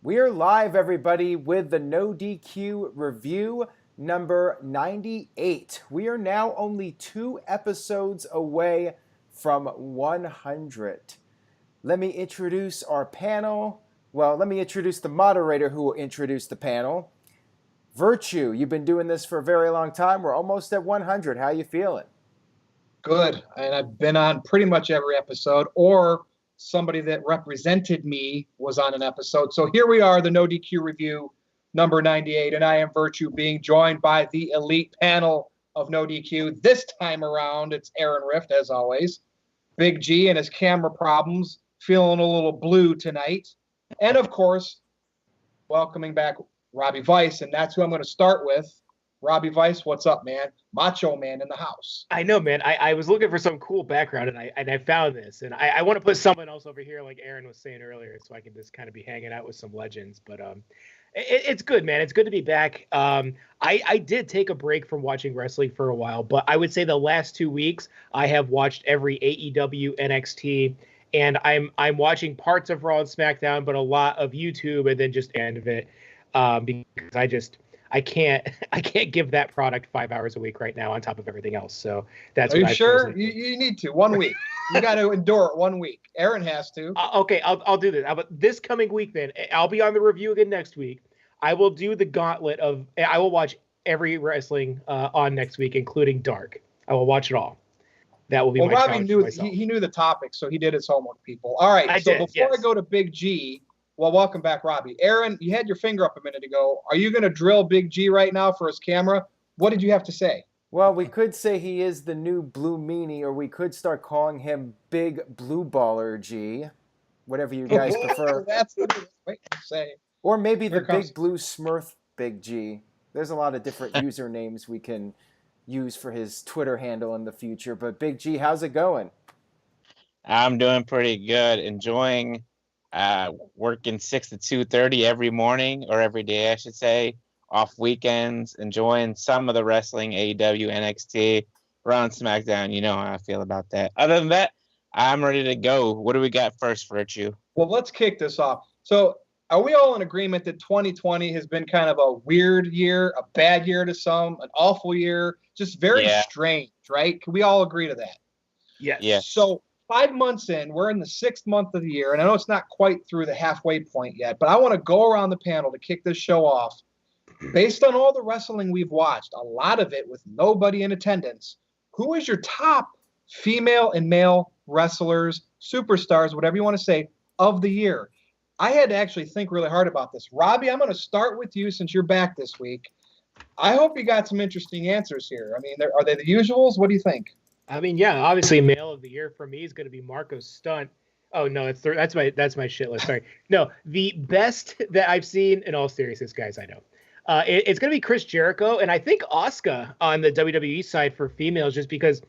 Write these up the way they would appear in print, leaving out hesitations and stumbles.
We are live, everybody, with the NoDQ review number 98. We are now only 2 episodes away from 100. Let me introduce our panel. Well, let me introduce the moderator who will introduce the panel. Virtue, you've been doing this for a very long time. We're almost at 100. How you feeling? Good. And I've been on pretty much every episode, or somebody that represented me was on an episode. So here we are, the No DQ review number 98. And I am Virtue, being joined by the elite panel of No DQ. This time around, it's Aaron Rift, as always. Big G and his camera problems, feeling a little blue tonight. And of course, welcoming back Robbie Weiss. And that's who I'm going to start with. Robbie Weiss, what's up, man? Macho man in the house. I know, man. I was looking for some cool background, and I found this. And I want to put someone else over here, like Aaron was saying earlier, so I can just kind of be hanging out with some legends. But it's good, man. It's good to be back. I did take a break from watching wrestling for a while, but I would say the last 2 weeks I have watched every AEW, NXT, and I'm watching parts of Raw and SmackDown, but a lot of YouTube, and then just the end of it, because I can't give that product 5 hours a week right now on top of everything else. So that's. Are you sure? You need to 1 week. You got to endure it 1 week. Aaron has to. Okay, I'll do this. But this coming week, then I'll be on the review again next week. I will do the gauntlet of. I will watch every wrestling on next week, including Dark. I will watch it all. That will be my challenge to myself. He knew the topic, so he did his homework. People. All right. Before I go to Big G. Well, welcome back, Robbie. Aaron, you had your finger up a minute ago. Are you going to drill Big G right now for his camera? What did you have to say? Well, we could say he is the new Blue Meanie, or we could start calling him Big Blue Baller G, whatever you guys prefer. That's the way to say. Or maybe the Big Blue Smurf Big G. There's a lot of different usernames we can use for his Twitter handle in the future. But Big G, how's it going? I'm doing pretty good. Enjoying working 6 to 2:30 every morning, or every day, I should say, off weekends, enjoying some of the wrestling, AEW, NXT, Raw and SmackDown. You know how I feel about that. Other than that, I'm ready to go. What do we got first, Virtue? Well, let's kick this off. So are we all in agreement that 2020 has been kind of a weird year, a bad year to some, an awful year, just very strange, right? Can we all agree to that? Yes. Yeah. So 5 months in, we're in the 6th month of the year, and I know it's not quite through the halfway point yet, but I want to go around the panel to kick this show off. Based on all the wrestling we've watched, a lot of it with nobody in attendance, who is your top female and male wrestlers, superstars, whatever you want to say, of the year? I had to actually think really hard about this. Robbie, I'm going to start with you since you're back this week. I hope you got some interesting answers here. I mean, are they the usuals? What do you think? I mean, yeah, obviously, male of the year for me is going to be Marco Stunt. Oh no, that's my shit list. Sorry, no, the best that I've seen, in all seriousness, guys, I know, it's going to be Chris Jericho, and I think Asuka on the WWE side for females, just because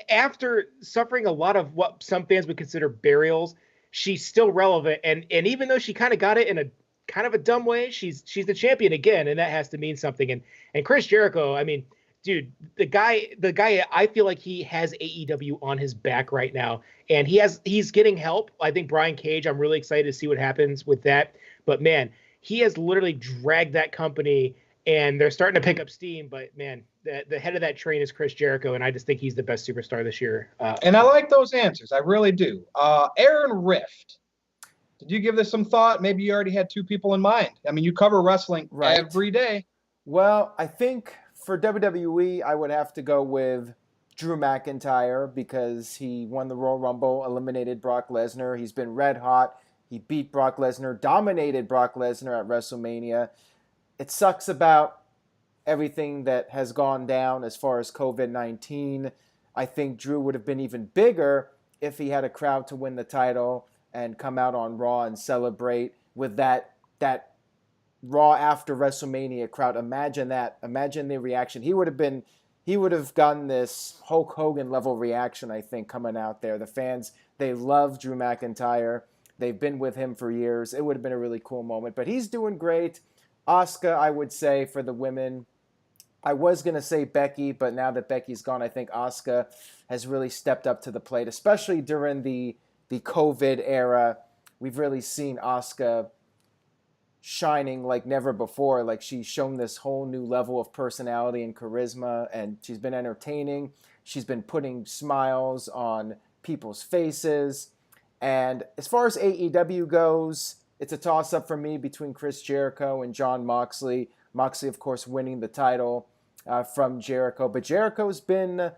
after suffering a lot of what some fans would consider burials, she's still relevant, and even though she kind of got it in a kind of a dumb way, she's the champion again, and that has to mean something. And Chris Jericho, I mean, dude, the guy, I feel like he has AEW on his back right now, and he's getting help. I think Brian Cage, I'm really excited to see what happens with that. But man, he has literally dragged that company, and they're starting to pick up steam. But man, the head of that train is Chris Jericho, and I just think he's the best superstar this year. And I like those answers. I really do. Aaron Rift, did you give this some thought? Maybe you already had 2 people in mind. I mean, you cover wrestling every day. Well, I think for WWE, I would have to go with Drew McIntyre because he won the Royal Rumble, eliminated Brock Lesnar. He's been red hot. He beat Brock Lesnar, dominated Brock Lesnar at WrestleMania. It sucks about everything that has gone down as far as COVID-19. I think Drew would have been even bigger if he had a crowd to win the title and come out on Raw and celebrate with that Raw after WrestleMania crowd. Imagine that. Imagine the reaction. He would have gotten this Hulk Hogan level reaction, I think, coming out there. The fans, they love Drew McIntyre. They've been with him for years. It would have been a really cool moment. But he's doing great. Asuka, I would say, for the women. I was going to say Becky, but now that Becky's gone, I think Asuka has really stepped up to the plate, especially during the COVID era. We've really seen Asuka shining like never before. Like she's shown this whole new level of personality and charisma, and she's been entertaining. She's been putting smiles on people's faces. And as far as AEW goes, it's a toss-up for me between Chris Jericho and Jon Moxley. Moxley, of course, winning the title from Jericho. But Jericho's been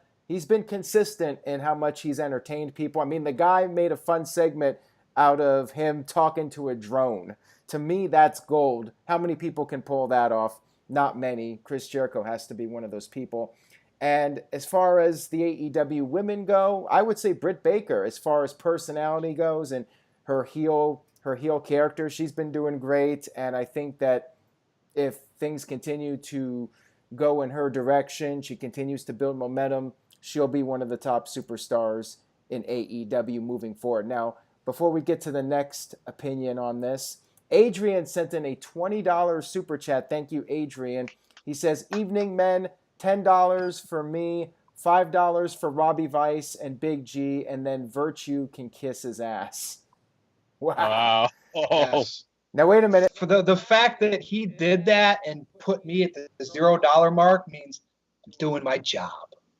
consistent in how much he's entertained people. I mean, the guy made a fun segment out of him talking to a drone. To me, that's gold. How many people can pull that off? Not many. Chris Jericho has to be one of those people. And as far as the AEW women go, I would say Britt Baker, as far as personality goes and her heel character, she's been doing great. And I think that if things continue to go in her direction, she continues to build momentum, she'll be one of the top superstars in AEW moving forward. Now, before we get to the next opinion on this, Adrian sent in a $20 super chat. Thank you, Adrian. He says, evening men, $10 for me, $5 for Robbie Vice and Big G, and then Virtue can kiss his ass. Wow. Yes. Now, wait a minute. For the fact that he did that and put me at the $0 mark means I'm doing my job.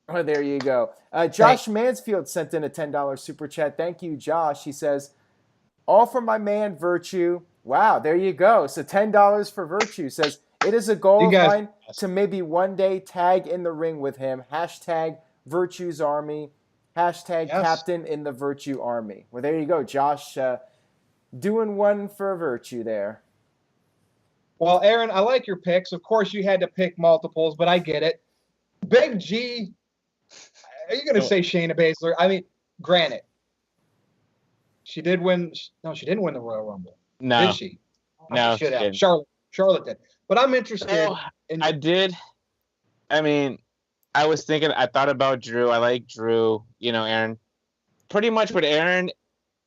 Oh, there you go. Josh Mansfield sent in a $10 super chat. Thank you, Josh. He says, all for my man, Virtue. Wow, there you go. So $10 for Virtue. Says, it is a goal of mine to maybe one day tag in the ring with him. Hashtag Virtue's Army. Hashtag Captain in the Virtue Army. Well, there you go, Josh. Doing one for Virtue there. Well, Aaron, I like your picks. Of course, you had to pick multiples, but I get it. Big G, are you going to say Shayna Baszler? I mean, granted, she did win. No, she didn't win the Royal Rumble. No. Did she? No, she should have. Charlotte did. But I'm interested. I did. I mean, I thought about Drew. I like Drew. You know, Aaron. Pretty much what Aaron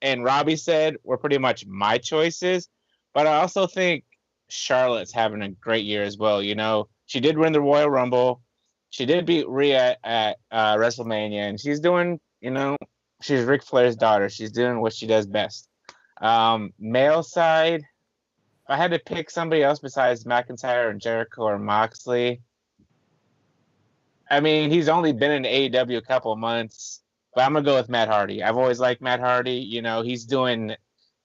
and Robbie said were pretty much my choices. But I also think Charlotte's having a great year as well. You know, she did win the Royal Rumble. She did beat Rhea at WrestleMania. And she's doing, you know, she's Ric Flair's daughter. She's doing what she does best. Male side, if I had to pick somebody else besides McIntyre and Jericho or Moxley, I mean, he's only been in AEW a couple of months, but I'm going to go with Matt Hardy. I've always liked Matt Hardy. You know, he's doing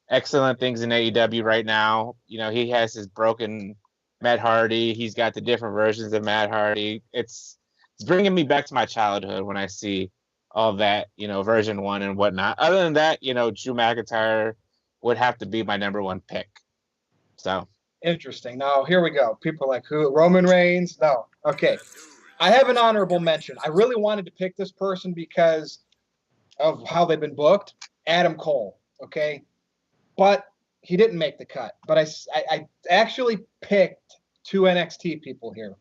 excellent things in AEW right now. You know, he has his broken Matt Hardy. He's got the different versions of Matt Hardy. It's bringing me back to my childhood when I see all that, you know, version 1 and whatnot. Other than that, you know, Drew McIntyre would have to be my number 1 pick. So interesting. Now, here we go. People are like, who? Roman Reigns? No. Okay. I have an honorable mention. I really wanted to pick this person because of how they've been booked. Adam Cole. Okay. But he didn't make the cut. But I actually picked 2 NXT people here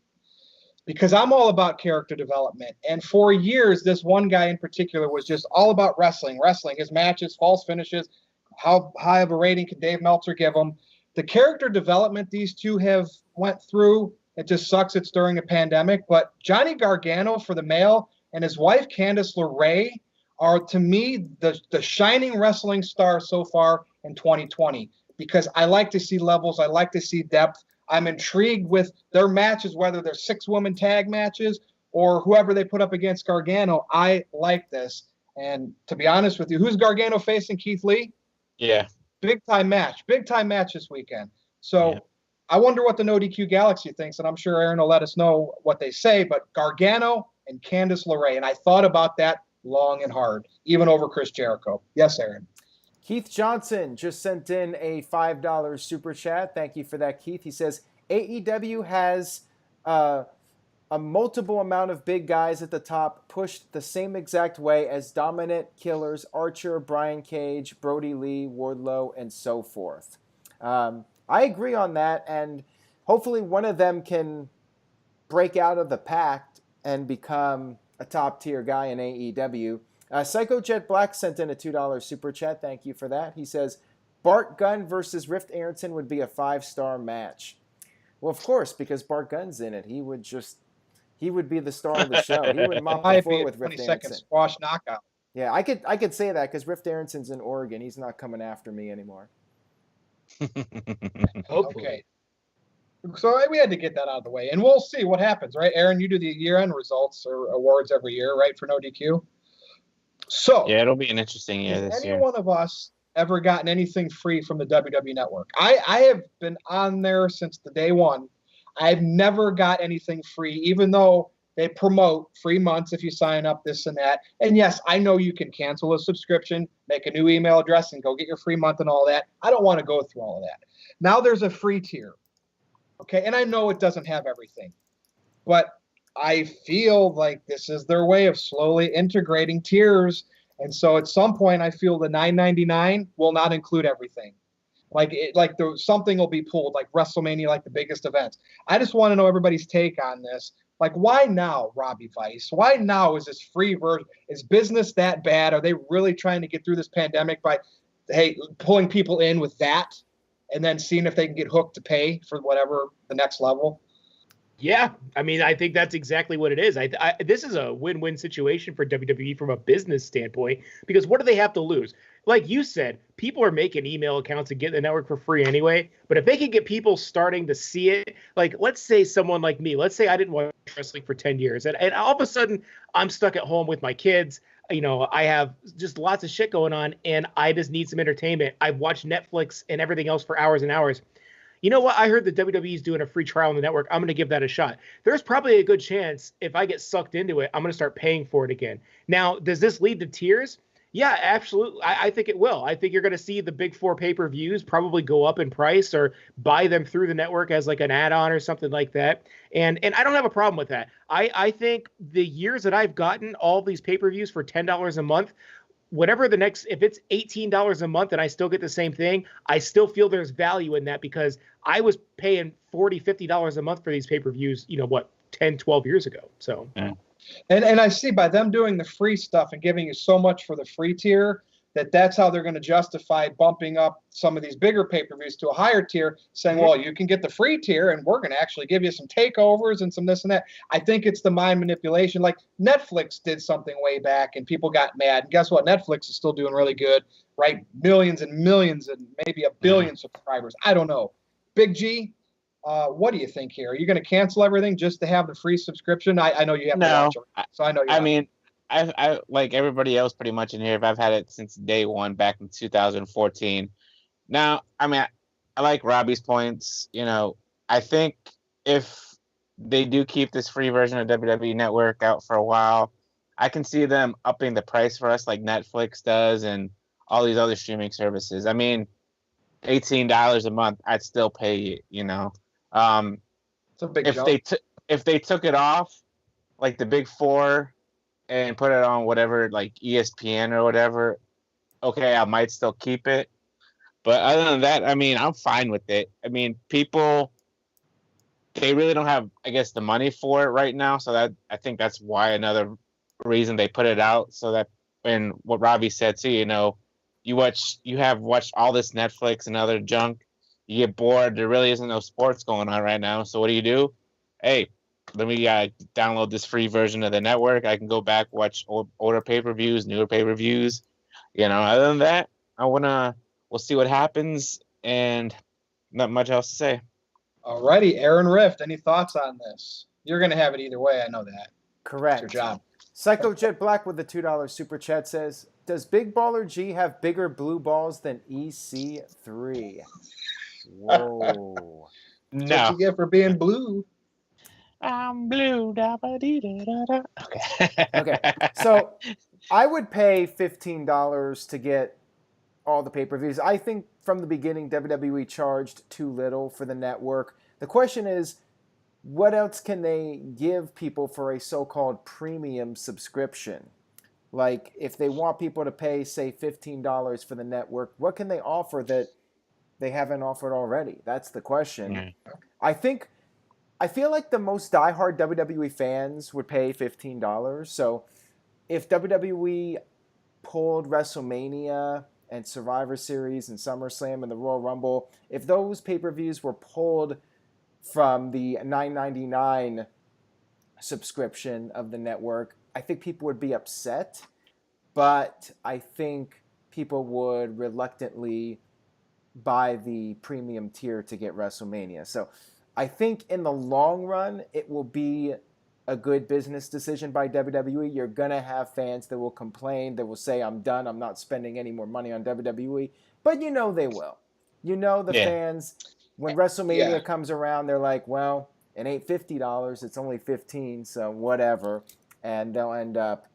because I'm all about character development. And for years, this one guy in particular was just all about wrestling, his matches, false finishes. How high of a rating can Dave Meltzer give them? The character development these two have went through, it just sucks it's during a pandemic. But Johnny Gargano for the male and his wife Candice LeRae are, to me, the shining wrestling star so far in 2020 because I like to see levels. I like to see depth. I'm intrigued with their matches, whether they're 6-woman tag matches or whoever they put up against Gargano. I like this. And to be honest with you, who's Gargano facing? Keith Lee? Yeah. Big time match this weekend. So I wonder what the NoDQ Galaxy thinks, and I'm sure Aaron will let us know what they say, but Gargano and Candice LeRae, and I thought about that long and hard, even over Chris Jericho. Yes, Aaron. Keith Johnson just sent in a $5 super chat. Thank you for that, Keith. He says, AEW has a multiple amount of big guys at the top pushed the same exact way as dominant killers Archer, Brian Cage, Brody Lee, Wardlow, and so forth. I agree on that, and hopefully one of them can break out of the pack and become a top-tier guy in AEW. Psycho Jet Black sent in a $2 super chat. Thank you for that. He says, Bart Gunn versus Rift Aronson would be a 5-star match. Well, of course, because Bart Gunn's in it. He would be the star of the show. He would mop the floor with Rift Aronson. 20-second squash knockout. Yeah, I could say that because Rift Aronson's in Oregon. He's not coming after me anymore. Hopefully. Okay. So we had to get that out of the way, and we'll see what happens, right? Aaron, you do the year-end results or awards every year, right, for NoDQ? So Yeah, it'll be an interesting year has this any year. one of us ever gotten anything free from the WWE Network? I have been on there since the day one. I've never got anything free, even though they promote free months if you sign up, this and that. And yes, I know you can cancel a subscription, make a new email address, and go get your free month and all that. I don't want to go through all of that. Now there's a free tier. Okay, and I know it doesn't have everything, but I feel like this is their way of slowly integrating tiers. And so at some point, I feel the $9.99 will not include everything. Something will be pulled, like WrestleMania, like the biggest events. I just want to know everybody's take on this. Like, why now, Robbie Vice? Why now is this free version? Is business that bad? Are they really trying to get through this pandemic by, hey, pulling people in with that and then seeing if they can get hooked to pay for whatever the next level? Yeah, I mean, I think that's exactly what it is. This is a win-win situation for WWE from a business standpoint, because what do they have to lose? Like you said, people are making email accounts and getting the network for free anyway. But if they can get people starting to see it, like let's say someone like me, let's say I didn't watch wrestling for 10 years, and all of a sudden I'm stuck at home with my kids. You know, I have just lots of shit going on, and I just need some entertainment. I've watched Netflix and everything else for hours and hours. You know what? I heard the WWE is doing a free trial on the network. I'm going to give that a shot. There's probably a good chance if I get sucked into it, I'm going to start paying for it again. Now, does this lead to tiers? Yeah, absolutely. I think it will. I think you're going to see the big four pay-per-views probably go up in price or buy them through the network as like an add-on or something like that. And I don't have a problem with that. I think the years that I've gotten all these pay-per-views for $10 a month, whatever the next, if it's $18 a month and I still get the same thing, I still feel there's value in that, because I was paying $40, $50 a month for these pay-per-views, 10, 12 years ago. So, Yeah. And I see by them doing the free stuff and giving you so much for the free tier, that's how they're going to justify bumping up some of these bigger pay-per-views to a higher tier, saying, well, you can get the free tier and we're going to actually give you some takeovers and some this and that. I think it's the mind manipulation. Like Netflix did something way back and people got mad. And guess what? Netflix is still doing really good, right? Millions and millions and maybe a billion subscribers. I don't know. Big G, what do you think here? Are you going to cancel everything just to have the free subscription? I know you have to watch it, so I know you're I mean, I like everybody else pretty much in here. I've had it since day one back in 2014. Now, I mean, I like Robbie's points. I think if they do keep this free version of WWE Network out for a while, I can see them upping the price for us like Netflix does and all these other streaming services. I mean, $18 a month, I'd still pay it. it's a big jump. If they took it off, like the big four, and put it on whatever, like ESPN or whatever, okay, I might still keep it. But other than that, I mean, I'm fine with it. I mean, people, they really don't have, I guess, the money for it right now. So that, I think that's why another reason they put it out. So that, and what Robbie said too, you have watched all this Netflix and other junk, you get bored. There really isn't no sports going on right now. So what do? Hey, let me download this free version of the network. I can go back, watch older pay-per-views, newer pay-per-views. Other than that, we'll see what happens, and not much else to say. Alrighty, Aaron Rift, any thoughts on this? You're going to have it either way, I know that. Correct. It's your job. Psycho Jet Black with the $2 super chat says, does Big Baller G have bigger blue balls than EC3? Whoa. That's No. what you get for being blue. I'm blue. Da-ba-dee-da-da-da. Okay. So I would pay $15 to get all the pay-per-views. I think from the beginning, WWE charged too little for the network. The question is, what else can they give people for a so-called premium subscription? Like, if they want people to pay, say, $15 for the network, what can they offer that they haven't offered already? That's the question. I feel like the most diehard WWE fans would pay $15. So if WWE pulled WrestleMania and Survivor Series and SummerSlam and the Royal Rumble, if those pay-per-views were pulled from the $9.99 subscription of the network, I think people would be upset, but I think people would reluctantly buy the premium tier to get WrestleMania. So I think in the long run, it will be a good business decision by WWE. You're going to have fans that will complain, that will say, I'm done, I'm not spending any more money on WWE. But you know they will. You know the Yeah. fans, when WrestleMania Yeah. comes around, they're like, well, it ain't $50, it's only $15, so whatever. And they'll end up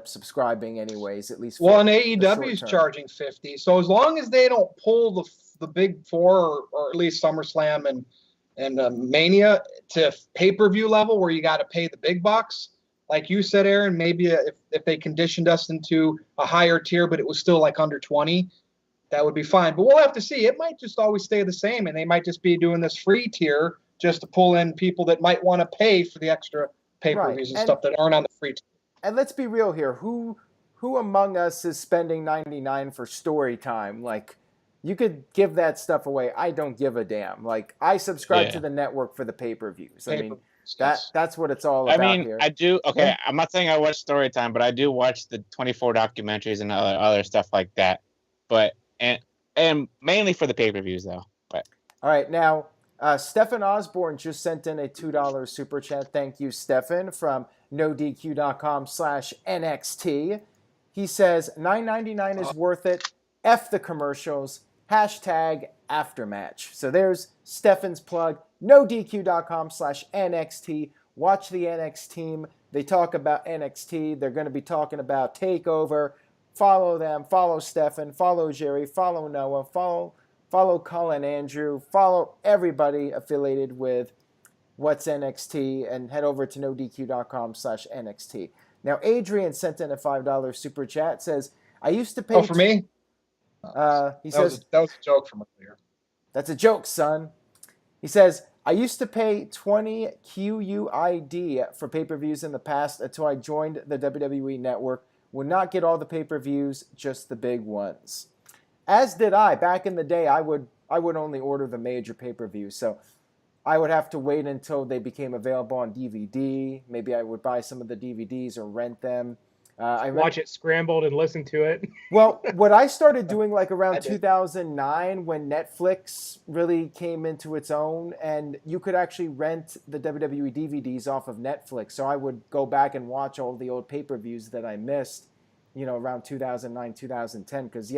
subscribing anyways, at least for Well, and the AEW is short term. charging 50. So as long as they don't pull the big four, or at least SummerSlam and Mania to pay-per-view level where you got to pay the big bucks, like you said, Aaron, maybe if they conditioned us into a higher tier, but it was still like under 20, that would be fine. But we'll have to see. It might just always stay the same, and they might just be doing this free tier just to pull in people that might want to pay for the extra pay-per-views and stuff that aren't on the free tier. And let's be real here. Who among us is spending $99 for story time? Like, you could give that stuff away. I don't give a damn. Like, I subscribe to the network for the pay-per-views. I mean, that's what it's all about here. I do. Okay, I'm not saying I watch story time, but I do watch the 24 documentaries and other stuff like that. But and mainly for the pay-per-views though. But all right, now Stefan Osborne just sent in a $2 super chat. Thank you, Stefan, from NoDQ.com/NXT. He says $9.99 is worth it. F the commercials. #aftermatch. So there's Stefan's plug. NoDQ.com/NXT. Watch the NXT team. They talk about NXT. They're going to be talking about TakeOver. Follow them. Follow Stefan. Follow Jerry. Follow Noah. Follow Colin Andrew. Follow everybody affiliated with What's NXT and head over to NoDQ.com/NXT. Now, Adrian sent in a $5 super chat. Says, I used to pay... Oh, for me? He says... That was a joke from earlier. That's a joke, son. He says, I used to pay 20 QUID for pay-per-views in the past until I joined the WWE Network. Would not get all the pay-per-views, just the big ones. As did I. Back in the day, I would only order the major pay-per-views. So I would have to wait until they became available on DVD. Maybe I would buy some of the DVDs or rent them. Watch it scrambled and listen to it. Well, what I started doing like around 2009 when Netflix really came into its own, and you could actually rent the WWE DVDs off of Netflix. So I would go back and watch all the old pay-per-views that I missed, around 2009, 2010. Because,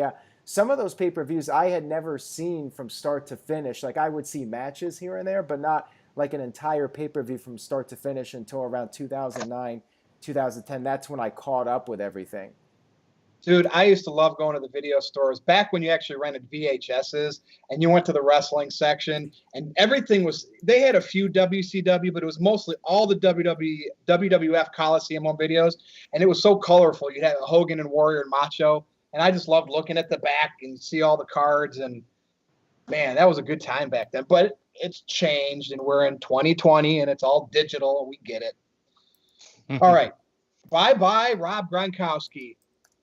some of those pay-per-views I had never seen from start to finish. Like, I would see matches here and there, but not like an entire pay-per-view from start to finish until around 2009, 2010. That's when I caught up with everything. Dude, I used to love going to the video stores back when you actually rented VHSs and you went to the wrestling section and everything was, they had a few WCW, but it was mostly all the WWF Coliseum on videos. And it was so colorful. You had Hogan and Warrior and Macho. And I just loved looking at the back and see all the cards. And man, that was a good time back then. But it's changed and we're in 2020 and it's all digital. We get it. All right. Bye-bye, Rob Gronkowski.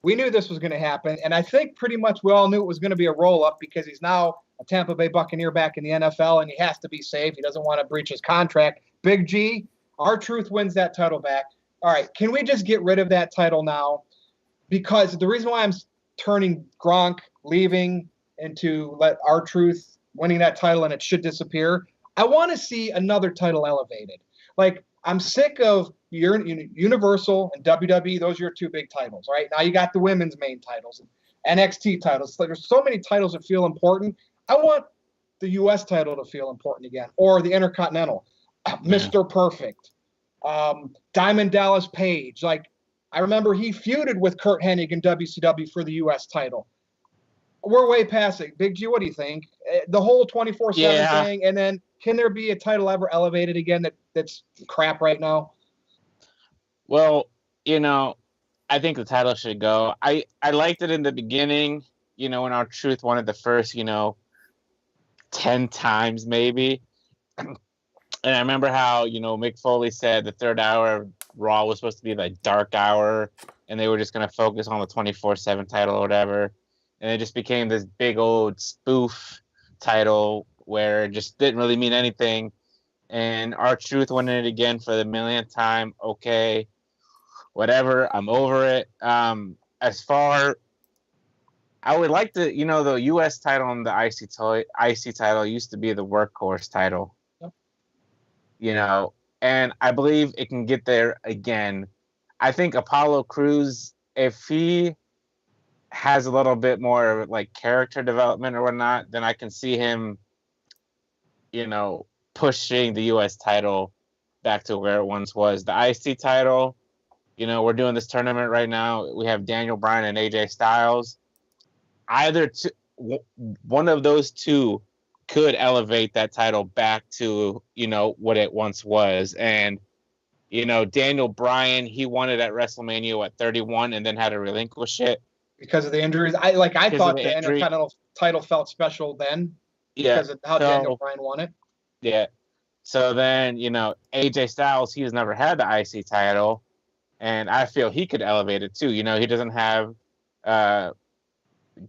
We knew this was going to happen. And I think pretty much we all knew it was going to be a roll-up because he's now a Tampa Bay Buccaneer back in the NFL and he has to be safe. He doesn't want to breach his contract. Big G, R-Truth wins that title back. All right. Can we just get rid of that title now? Because the reason why I'm turning Gronk leaving into let R-Truth winning that title and it should disappear, I want to see another title elevated. Like, I'm sick of Universal and WWE. Those are your two big titles, right? Now you got the women's main titles and NXT titles. Like, there's so many titles that feel important. I want the U.S. title to feel important again, or the Intercontinental, Mr. Perfect, Diamond Dallas Page. Like, I remember he feuded with Kurt Hennig in WCW for the U.S. title. We're way past it. Big G, what do you think? The whole 24/7 thing, and then can there be a title ever elevated again that's crap right now? Well, I think the title should go. I liked it in the beginning, when R-Truth won it the first, 10 times maybe. And I remember how, Mick Foley said the third hour of Raw was supposed to be the dark hour, and they were just going to focus on the 24/7 title or whatever. And it just became this big old spoof title where it just didn't really mean anything. And R-Truth winning it again for the millionth time. Okay, whatever. I'm over it. As far I would like to, the U.S. title and the IC title used to be the workhorse title. Yep. And I believe it can get there again. I think Apollo Crews, if he has a little bit more like character development or whatnot, then I can see him, pushing the U.S. title back to where it once was. The IC title, we're doing this tournament right now. We have Daniel Bryan and AJ Styles. One of those two could elevate that title back to, what it once was. And, Daniel Bryan, he won it at WrestleMania at 31 and then had to relinquish it. Because of the injuries. I thought the Intercontinental title felt special then. Yeah. Because of how Daniel Bryan won it. Yeah. So then, AJ Styles, he's never had the IC title. And I feel he could elevate it too. He doesn't have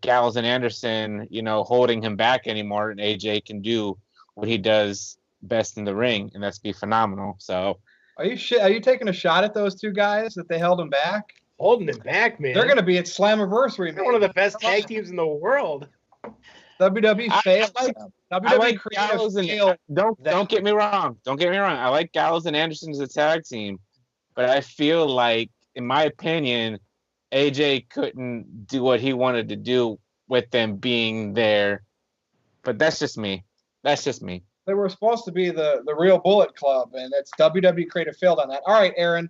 Gallows and Anderson, holding him back anymore. And AJ can do what he does best in the ring, and that's be phenomenal. So Are you taking a shot at those two guys that they held him back? Holding him back, man. They're going to be at Slammiversary. They're one of the best tag teams in the world. WWE failed. WWE Gallows and don't get me wrong. Don't get me wrong. I like Gallows and Anderson as a tag team, but I feel like, in my opinion, AJ couldn't do what he wanted to do with them being there. But that's just me. They were supposed to be the real Bullet Club, and it's WWE creative failed on that. All right, Aaron.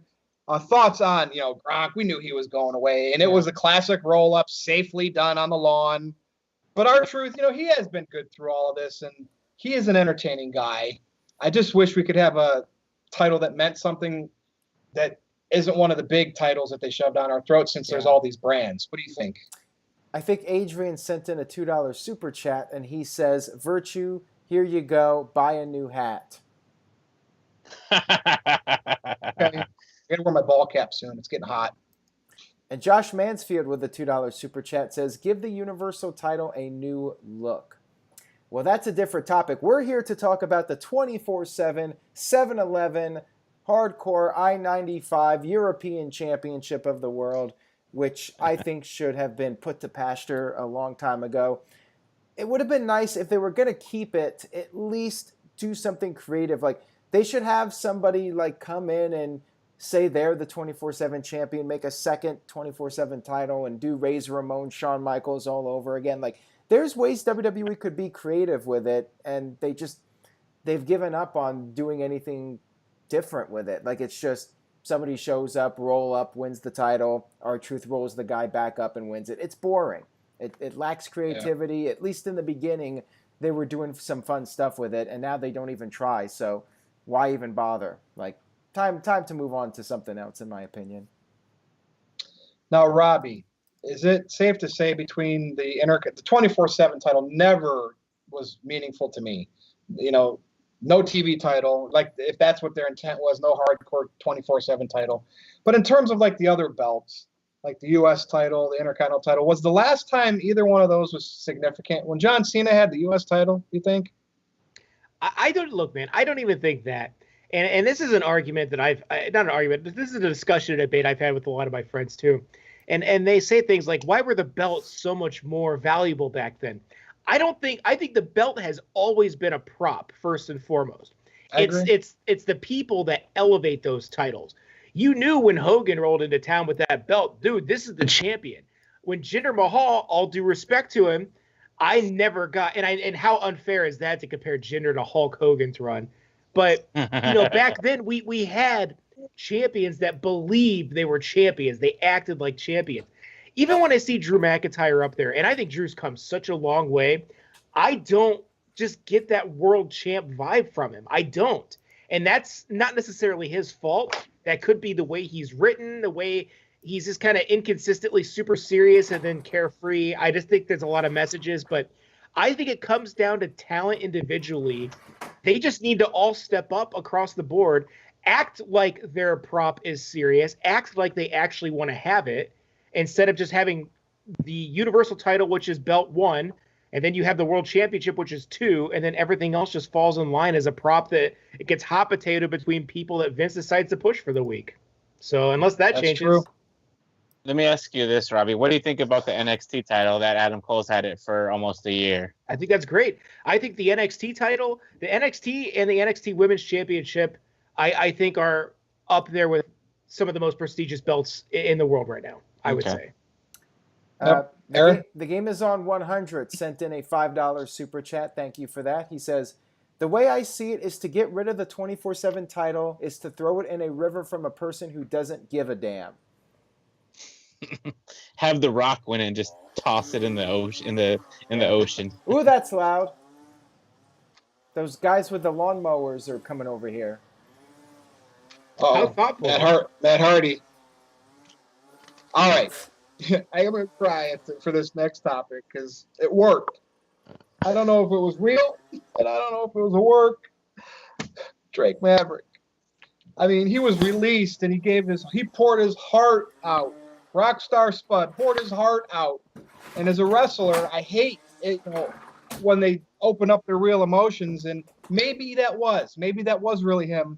Thoughts on, Gronk? We knew he was going away, and it was a classic roll-up, safely done on the lawn. But R-Truth, he has been good through all of this, and he is an entertaining guy. I just wish we could have a title that meant something that isn't one of the big titles that they shoved down our throats since there's all these brands. What do you think? I think Adrian sent in a $2 super chat, and he says, Virtue, here you go, buy a new hat. Okay. I'm going to wear my ball cap soon. It's getting hot. And Josh Mansfield with the $2 super chat says, give the Universal title a new look. Well, that's a different topic. We're here to talk about the 24/7, 7-Eleven, hardcore I-95 European Championship of the World, which I think should have been put to pasture a long time ago. It would have been nice if they were going to keep it, at least do something creative. Like, they should have somebody come in and say they're the 24/7 champion, make a second 24/7 title, and do Razor Ramon, Shawn Michaels all over again. There's ways WWE could be creative with it, and they've given up on doing anything different with it. It's just somebody shows up, roll up, wins the title, R-Truth rolls the guy back up and wins it. It's boring. It lacks creativity. Yeah. At least in the beginning, they were doing some fun stuff with it, and now they don't even try. So why even bother? Time to move on to something else, in my opinion. Now, Robbie, is it safe to say between the 24/7 title never was meaningful to me? No TV title, if that's what their intent was, no hardcore 24/7 title. But in terms of the other belts, like the U.S. title, the Intercontinental title, was the last time either one of those was significant when John Cena had the U.S. title, you think? I don't look, man. I don't even think that. And this is an argument that not an argument, but this is a discussion, a debate I've had with a lot of my friends too. And they say things like, why were the belts so much more valuable back then? I think the belt has always been a prop, first and foremost. It's the people that elevate those titles. You knew when Hogan rolled into town with that belt, dude, this is the champion. When Jinder Mahal, all due respect to him, I never got, and how unfair is that to compare Jinder to Hulk Hogan's run? But, back then we had champions that believed they were champions. They acted like champions. Even when I see Drew McIntyre up there, and I think Drew's come such a long way, I don't just get that world champ vibe from him. I don't. And that's not necessarily his fault. That could be the way he's written, the way he's just kind of inconsistently super serious and then carefree. I just think there's a lot of messages, but I think it comes down to talent individually. They just need to all step up across the board, act like their prop is serious, act like they actually want to have it, instead of just having the Universal title, which is belt 1, and then you have the World Championship, which is 2, and then everything else just falls in line as a prop that it gets hot potato between people that Vince decides to push for the week. So unless that's changes. True. Let me ask you this, Robbie. What do you think about the NXT title that Adam Cole's had it for almost a year? I think that's great. I think the NXT title, the NXT and the NXT Women's Championship, I think are up there with some of the most prestigious belts in the world right now, I would say. The game is on 100 sent in a $5 super chat. Thank you for that. He says, the way I see it is to get rid of the 24/7 title is to throw it in a river from a person who doesn't give a damn. Have The Rock win and just toss it in the ocean. In the ocean. Ooh, that's loud. Those guys with the lawnmowers are coming over here. How thoughtful. Matt Hardy. All right. I am going to cry for this next topic because it worked. I don't know if it was real, and I don't know if it was a work. Drake Maverick. I mean, he was released, and he poured his heart out. Rockstar Spud poured his heart out. And as a wrestler, I hate it, when they open up their real emotions, and maybe that was really him.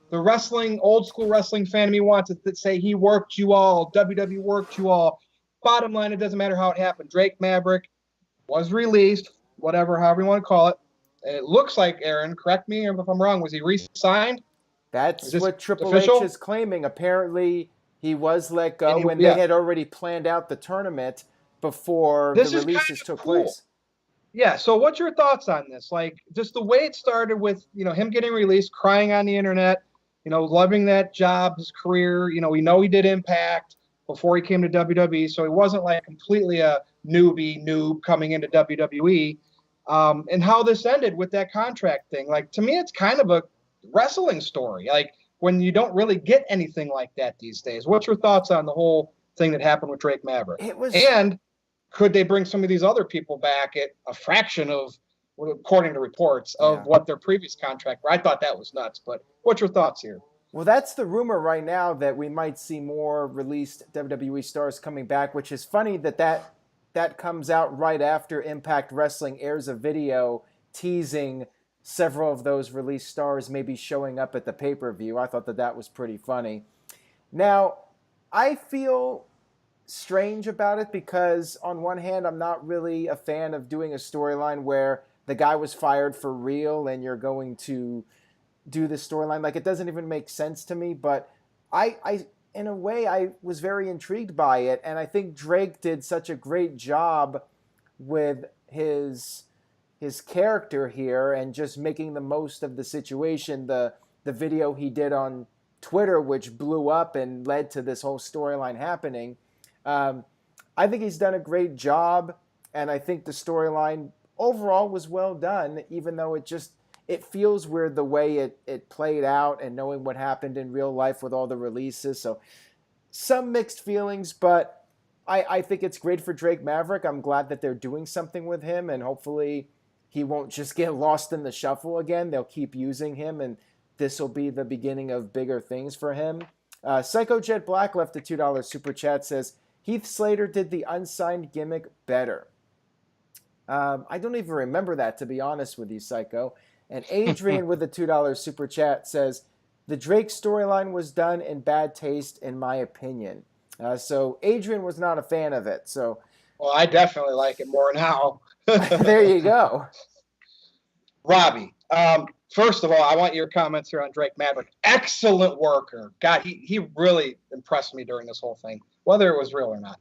The old school wrestling fan of me wants to say he worked you all, WWE worked you all. Bottom line, it doesn't matter how it happened. Drake Maverick was released, however you want to call it. And it looks like, Aaron, correct me if I'm wrong, was he re-signed? That's what Triple official? H is claiming. Apparently, he was let go when they had already planned out the tournament before the releases took place. Yeah, so what's your thoughts on this? Like, just the way it started with, him getting released, crying on the internet, loving that job, his career. We know he did Impact before he came to WWE, so he wasn't like completely a noob coming into WWE. And how this ended with that contract thing. Like, to me, it's kind of a wrestling story. Like, when you don't really get anything like that these days. What's your thoughts on the whole thing that happened with Drake Maverick? And could they bring some of these other people back at a fraction of, according to reports, of what their previous contract were? I thought that was nuts, but what's your thoughts here? Well, that's the rumor right now, that we might see more released WWE stars coming back, which is funny that comes out right after Impact Wrestling airs a video teasing several of those released stars maybe showing up at the pay-per-view. I thought that was pretty funny. Now, I feel strange about it because on one hand, I'm not really a fan of doing a storyline where the guy was fired for real and you're going to do this storyline. Like, it doesn't even make sense to me, but I in a way, I was very intrigued by it, and I think Drake did such a great job with his character here and just making the most of the situation. The video he did on Twitter, which blew up and led to this whole storyline happening. I think he's done a great job, and I think the storyline overall was well done, even though it feels weird the way it played out and knowing what happened in real life with all the releases. So some mixed feelings, but I think it's great for Drake Maverick. I'm glad that they're doing something with him, and hopefully he won't just get lost in the shuffle again. They'll keep using him, and this will be the beginning of bigger things for him. Psycho Jet Black left a $2 super chat, says, Heath Slater did the unsigned gimmick better. I don't even remember that, to be honest with you, Psycho. And Adrian with a $2 super chat says, the Drake storyline was done in bad taste, in my opinion. So Adrian was not a fan of it. So, well, I definitely like it more now. There you go. Robbie, first of all, I want your comments here on Drake Maverick. Excellent worker. God, he really impressed me during this whole thing, whether it was real or not.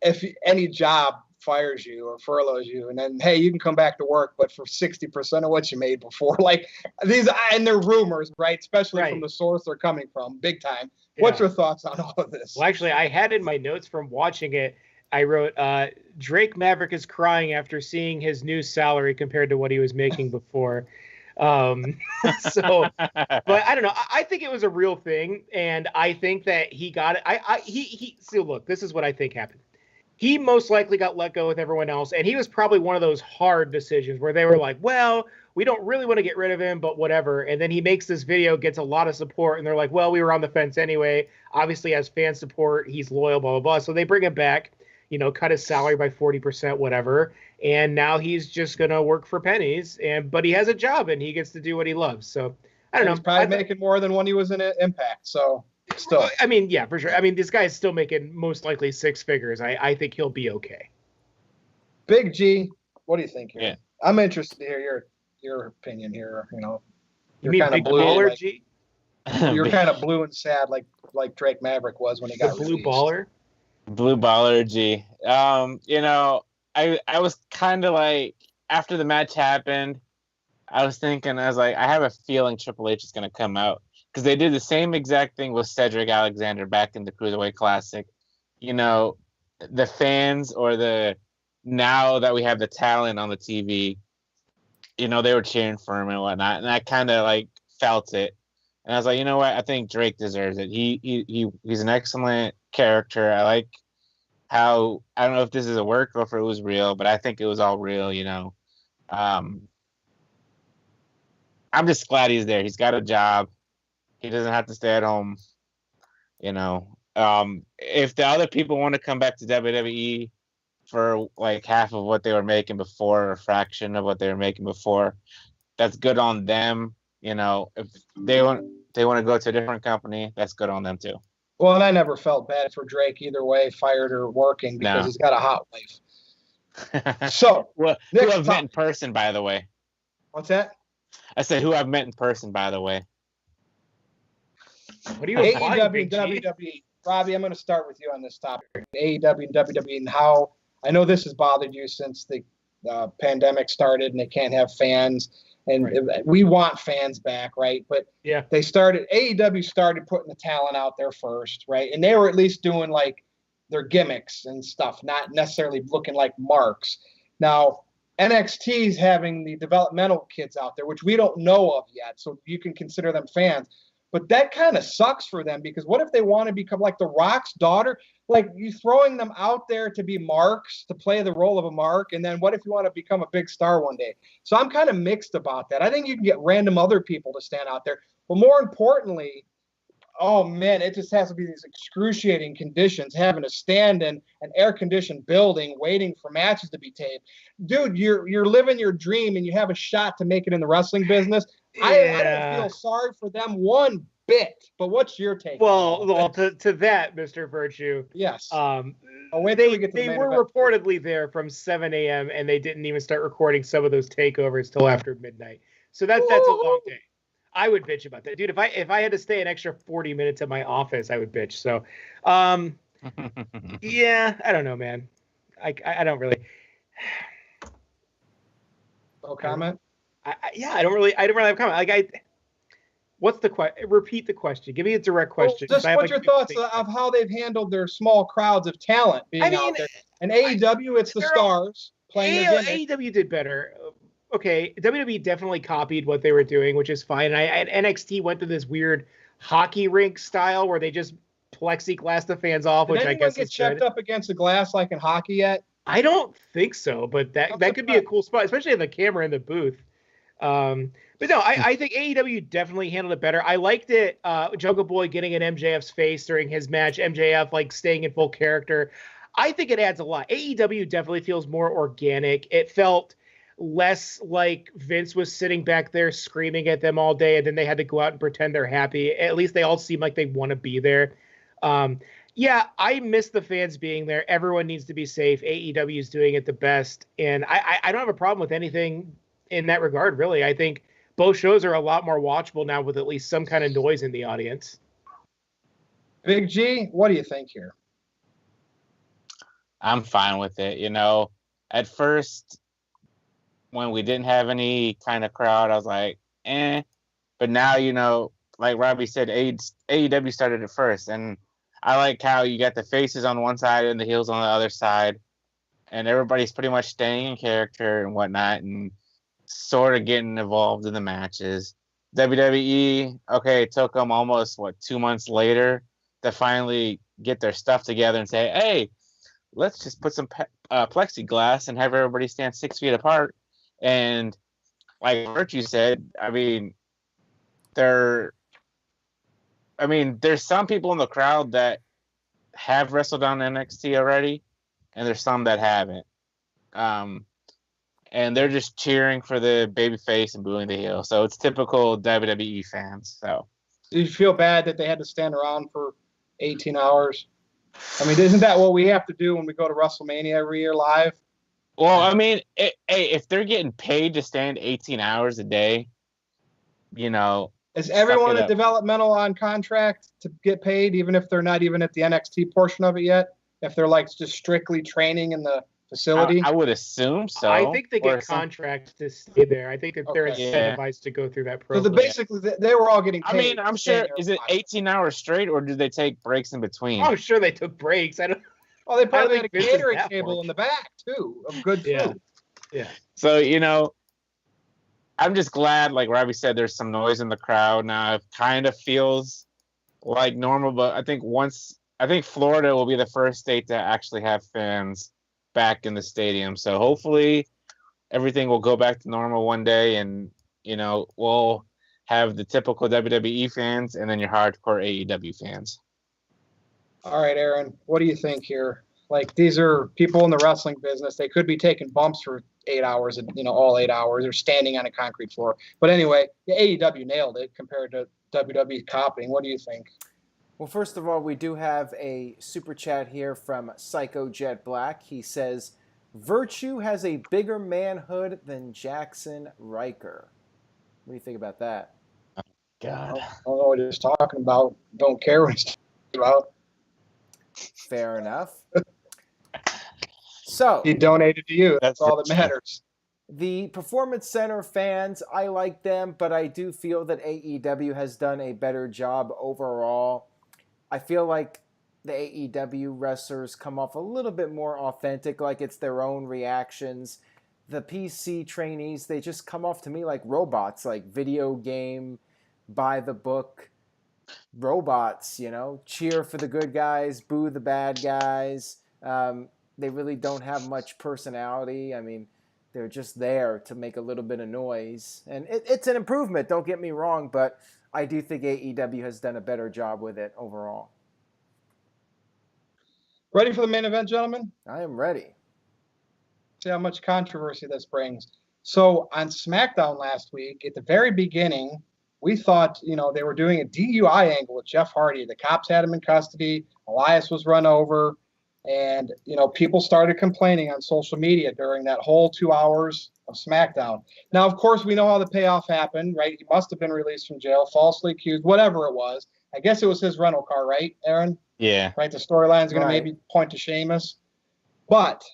If any job fires you or furloughs you, and then, hey, you can come back to work, but for 60% of what you made before. Like, these, and they're rumors, right? Especially from the source they're coming from, big time. Yeah. What's your thoughts on all of this? Well, actually, I had in my notes from watching it, I wrote, Drake Maverick is crying after seeing his new salary compared to what he was making before. But I don't know. I think it was a real thing, and I think that he got it. So look, this is what I think happened. He most likely got let go with everyone else, and he was probably one of those hard decisions where they were like, well, we don't really want to get rid of him, but whatever. And then he makes this video, gets a lot of support, and they're like, well, we were on the fence anyway. Obviously, has fan support. He's loyal, blah, blah, blah. So they bring him back, cut his salary by 40%, whatever. And now he's just going to work for pennies. But he has a job, and he gets to do what he loves. So I don't know. He's probably making more than when he was in Impact. So Still, I mean, yeah, for sure. I mean, this guy is still making most likely six figures. I think he'll be okay. Big G, what do you think here? Yeah. I'm interested to hear your opinion here. You know, You you're mean kind of big blue, baller, like, G? you're kind of blue and sad, like Drake Maverick was when he The got blue released. baller? Blue baller G. You know, I was kind of like, after the match happened, I was thinking, I was like, I have a feeling Triple H is going to come out, because they did the same exact thing with Cedric Alexander back in the Cruiserweight Classic. You know, the fans, or now that we have the talent on the TV, you know, they were cheering for him and whatnot, and I kind of like felt it, and I was like, you know what, I think Drake deserves it. He's an excellent character. I like how, I don't know if this is a work or if it was real, but I think it was all real. You know, I'm just glad he's there. He's got a job. He doesn't have to stay at home. You know, if the other people want to come back to WWE for like half of what they were making before, or a fraction of what they were making before, that's good on them. You know, if they want to go to a different company, that's good on them too. Well, and I never felt bad for Drake either way, fired or working, because No. he's got a hot wife. So, well, who next I've met topic. in person, by the way. What's that? I said who I've met in person, by the way. What are you implying, AEW Big and G? WWE. Robbie, I'm going to start with you on this topic. AEW and WWE, and how I know this has bothered you since the pandemic started and they can't have fans. And Right. we want fans back, right? But Yeah. AEW started putting the talent out there first, right? And they were at least doing like their gimmicks and stuff, not necessarily looking like marks. Now, NXT's having the developmental kids out there, which we don't know of yet, so you can consider them fans. But that kind of sucks for them, because what if they want to become like The Rock's daughter? Like, you throwing them out there to be marks, to play the role of a mark, and then what if you want to become a big star one day? So I'm kind of mixed about that. I think you can get random other people to stand out there. But more importantly, oh man, it just has to be these excruciating conditions, having to stand in an air-conditioned building waiting for matches to be taped. Dude, you're living your dream and you have a shot to make it in the wrestling business. I don't feel sorry for them one bit. But what's your take? Well, to that, Mr. Virtue. Yes. They were reportedly there from 7 a.m. and they didn't even start recording some of those takeovers till after midnight. So that's a long day. I would bitch about that, dude. If I had to stay an extra 40 minutes at my office, I would bitch. So, yeah, I don't know, man. I don't really. No comment. I don't really have a comment. Like, what's the question? Repeat the question. Give me a direct question. Well, just what's your thoughts of how they've handled their small crowds of talent being out there? And AEW, it's the stars playing their gimmick. AEW did better. Okay, WWE definitely copied what they were doing, which is fine. And NXT went to this weird hockey rink style where they just plexiglass the fans off, which I guess get checked up against the glass like in hockey yet? I don't think so, but that could be a cool spot, especially in the camera in the booth. But no, I think AEW definitely handled it better. I liked it. Jungle Boy getting in MJF's face during his match, MJF like staying in full character. I think it adds a lot. AEW definitely feels more organic. It felt less like Vince was sitting back there screaming at them all day and then they had to go out and pretend they're happy. At least they all seem like they want to be there. Yeah, I miss the fans being there. Everyone needs to be safe. AEW is doing it the best. And I don't have a problem with anything in that regard, really. I think both shows are a lot more watchable now with at least some kind of noise in the audience. Big G, what do you think here? I'm fine with it. You know, at first, when we didn't have any kind of crowd, I was like, eh. But now, you know, like Robbie said, AEW started it first. And I like how you got the faces on one side and the heels on the other side. And everybody's pretty much staying in character and whatnot and sort of getting involved in the matches. WWE, okay, it took them almost, 2 months later to finally get their stuff together and say, hey, let's just put some plexiglass and have everybody stand 6 feet apart. And like Virtue said, there's some people in the crowd that have wrestled on NXT already, and there's some that haven't. And they're just cheering for the baby face and booing the heel. So it's typical WWE fans. So Do you feel bad that they had to stand around for 18 hours? I mean, isn't that what we have to do when we go to WrestleMania every year live? Well, I mean, if they're getting paid to stand 18 hours a day, is everyone suck it a up. developmental on contract to get paid, even if they're not even at the NXT portion of it yet? If they're like just strictly training in the facility? I would assume so. I think they Or get contracts to stay there. I think that they're Okay. incentivized to go through that So program. basically, they were all getting I paid. mean, I'm to stay sure. there Is it live. 18 hours straight, or do they take breaks in between? Oh, I'm sure they took breaks. I don't. Oh, they probably I had a think Vince is catering that table much. in the back too of good food. Yeah. Yeah. So I'm just glad, like Robbie said, there's some noise in the crowd now. It kind of feels like normal, but I think Florida will be the first state to actually have fans back in the stadium. So hopefully everything will go back to normal one day, and we'll have the typical WWE fans and then your hardcore AEW fans. All right, Aaron, what do you think here? Like, these are people in the wrestling business. They could be taking bumps for 8 hours, and all 8 hours, or standing on a concrete floor. But anyway, the AEW nailed it compared to WWE copying. What do you think? Well, first of all, we do have a super chat here from Psycho Jet Black. He says, Virtue has a bigger manhood than Jackson Riker. What do you think about that? God. I don't know what he's talking about. Don't care what he's talking about. Fair enough. So He donated to you. That's That's all that matters. the Performance Center fans, I like them, but I do feel that AEW has done a better job overall. I feel like the AEW wrestlers come off a little bit more authentic, like it's their own reactions. The PC trainees, they just come off to me like robots, like video game, by the book robots, cheer for the good guys, boo the bad guys. They really don't have much personality. I mean, they're just there to make a little bit of noise. And it's an improvement, don't get me wrong, but I do think AEW has done a better job with it overall. Ready for the main event, gentlemen? I am ready. See how much controversy this brings. So on SmackDown last week, at the very beginning, we thought, they were doing a DUI angle with Jeff Hardy. The cops had him in custody. Elias was run over. And, people started complaining on social media during that whole 2 hours of SmackDown. Now, of course, we know how the payoff happened, right? He must have been released from jail, falsely accused, whatever it was. I guess it was his rental car, right, Aaron? Yeah. Right? The storyline is going to Right. maybe point to Sheamus. But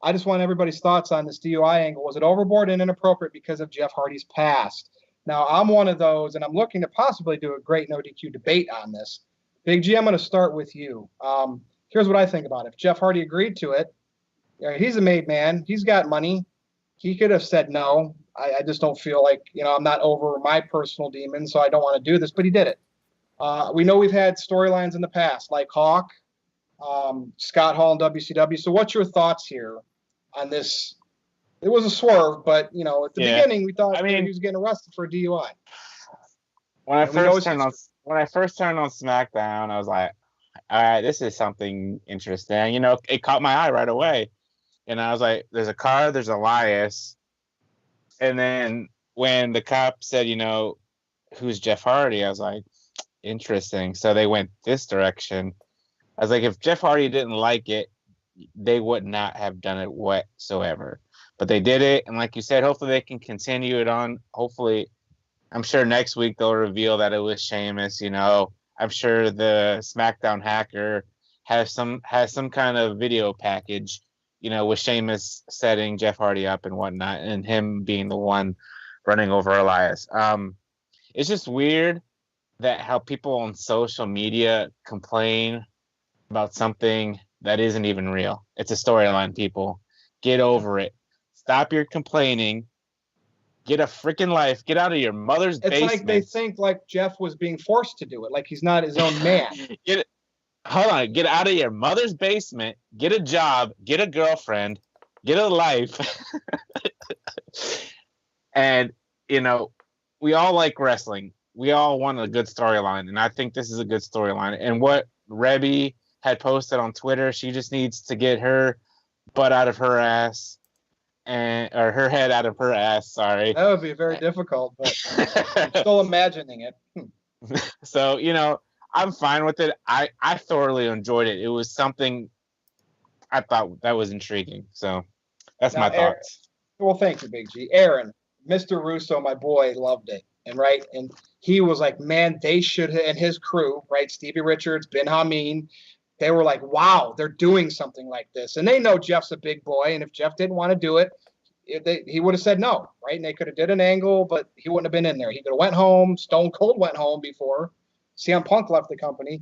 I just want everybody's thoughts on this DUI angle. Was it overboard and inappropriate because of Jeff Hardy's past? Now, I'm one of those, and I'm looking to possibly do a great no-DQ debate on this. Big G, I'm going to start with you. Here's what I think about it. If Jeff Hardy agreed to it, he's a made man. He's got money. He could have said no. I just don't feel like, I'm not over my personal demons, so I don't want to do this, but he did it. We know we've had storylines in the past, like Hawk, Scott Hall, and WCW. So what's your thoughts here on this? It was a swerve, but, at the beginning, we thought he was getting arrested for a DUI. When I first turned on SmackDown, I was like, all right, this is something interesting. It caught my eye right away. And I was like, there's a car, there's Elias. And then when the cop said, who's Jeff Hardy? I was like, interesting. So they went this direction. I was like, if Jeff Hardy didn't like it, they would not have done it whatsoever. But they did it. And like you said, hopefully they can continue it on. Hopefully, I'm sure next week they'll reveal that it was Sheamus. I'm sure the SmackDown hacker has some kind of video package, with Sheamus setting Jeff Hardy up and whatnot, and him being the one running over Elias. It's just weird that how people on social media complain about something that isn't even real. It's a storyline, people. Get over it. Stop your complaining. Get a freaking life. Get out of your mother's basement. It's like they think like Jeff was being forced to do it, like he's not his own man. Hold on. Get out of your mother's basement. Get a job. Get a girlfriend. Get a life. And, we all like wrestling. We all want a good storyline, and I think this is a good storyline. And what Rebby had posted on Twitter, she just needs to get her butt out of her ass, or her head out of her ass. Sorry, That would be very difficult, but I'm still imagining it. So, I'm fine with it. I thoroughly enjoyed it. It was something I thought that was intriguing. So that's Now, my thoughts. well, thank you, Big G. Aaron, Mr. Russo, my boy, loved it. And he was like, man, they should, and his crew, right? Stevie Richards, Ben Hameen, they were like, wow, they're doing something like this. And they know Jeff's a big boy. And if Jeff didn't want to do it, he would have said no, right? And they could have did an angle, but he wouldn't have been in there. He could have went home. Stone Cold went home before CM Punk left the company.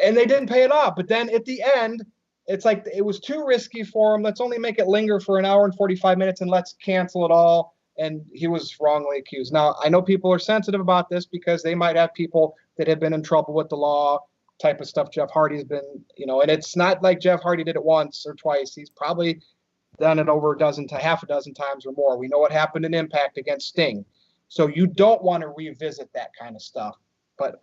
And they didn't pay it off. But then at the end, it's like it was too risky for him. Let's only make it linger for an hour and 45 minutes and let's cancel it all. And he was wrongly accused. Now, I know people are sensitive about this because they might have people that have been in trouble with the law, type of stuff Jeff Hardy's been, and it's not like Jeff Hardy did it once or twice. He's probably done it over half a dozen times or more. We know what happened in Impact against Sting. So you don't want to revisit that kind of stuff. But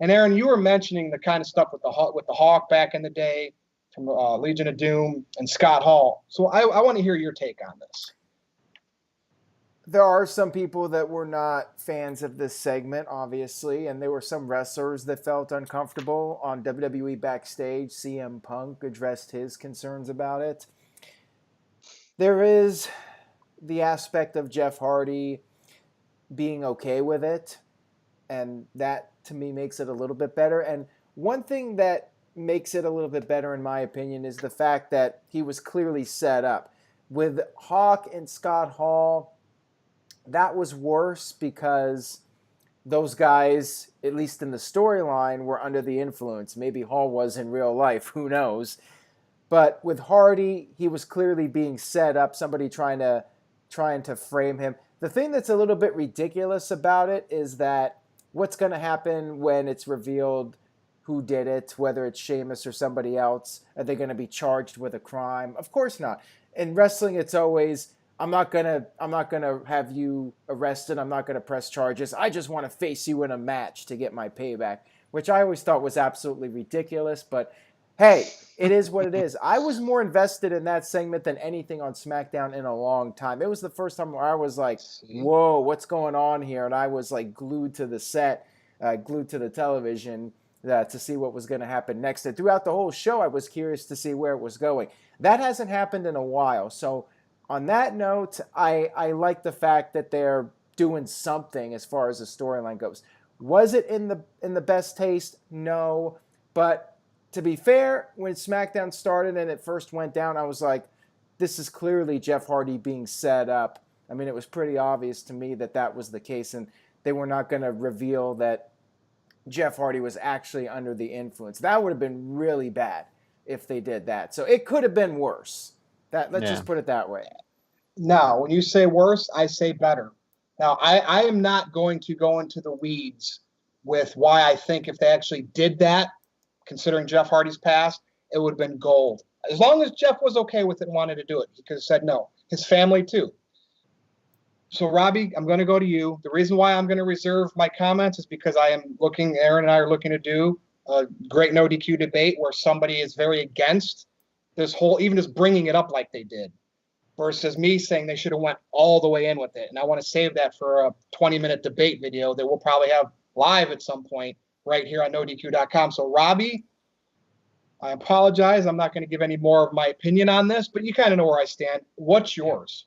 and Aaron, you were mentioning the kind of stuff with the Hawk back in the day from Legion of Doom and Scott Hall. So I want to hear your take on this. There are some people that were not fans of this segment, obviously, and there were some wrestlers that felt uncomfortable on WWE Backstage. CM Punk addressed his concerns about it. There is the aspect of Jeff Hardy being okay with it, and that, to me, makes it a little bit better. And one thing that makes it a little bit better, in my opinion, is the fact that he was clearly set up. With Hawk and Scott Hall, that was worse because those guys, at least in the storyline, were under the influence. Maybe Hall was in real life, who knows. But with Hardy, he was clearly being set up, somebody trying to frame him. The thing that's a little bit ridiculous about it is that what's going to happen when it's revealed who did it, whether it's Sheamus or somebody else? Are they going to be charged with a crime? Of course not. In wrestling, it's always, I'm not gonna have you arrested. I'm not gonna press charges. I just want to face you in a match to get my payback, which I always thought was absolutely ridiculous. But hey, it is what it is. I was more invested in that segment than anything on SmackDown in a long time. It was the first time where I was like, whoa, what's going on here? And I was like glued to the set, glued to the television to see what was going to happen next. And throughout the whole show, I was curious to see where it was going. That hasn't happened in a while. So on that note, I like the fact that they're doing something as far as the storyline goes. Was it in the best taste? No. But to be fair, when SmackDown started and it first went down, I was like, this is clearly Jeff Hardy being set up. I mean, it was pretty obvious to me that was the case, and they were not going to reveal that Jeff Hardy was actually under the influence. That would have been really bad if they did that. So it could have been worse. Let's just put it that way. Now, when you say worse, I say better. Now, I am not going to go into the weeds with why I think if they actually did that, considering Jeff Hardy's past, it would have been gold. As long as Jeff was okay with it and wanted to do it, he could have said no. His family, too. So, Robbie, I'm going to go to you. The reason why I'm going to reserve my comments is because Aaron and I are looking to do a great NoDQ debate where somebody is very against this whole, even just bringing it up like they did, versus me saying they should have went all the way in with it. And I want to save that for a 20-minute debate video that we'll probably have live at some point right here on NoDQ.com. So, Robbie, I apologize. I'm not going to give any more of my opinion on this, but you kind of know where I stand. What's yours?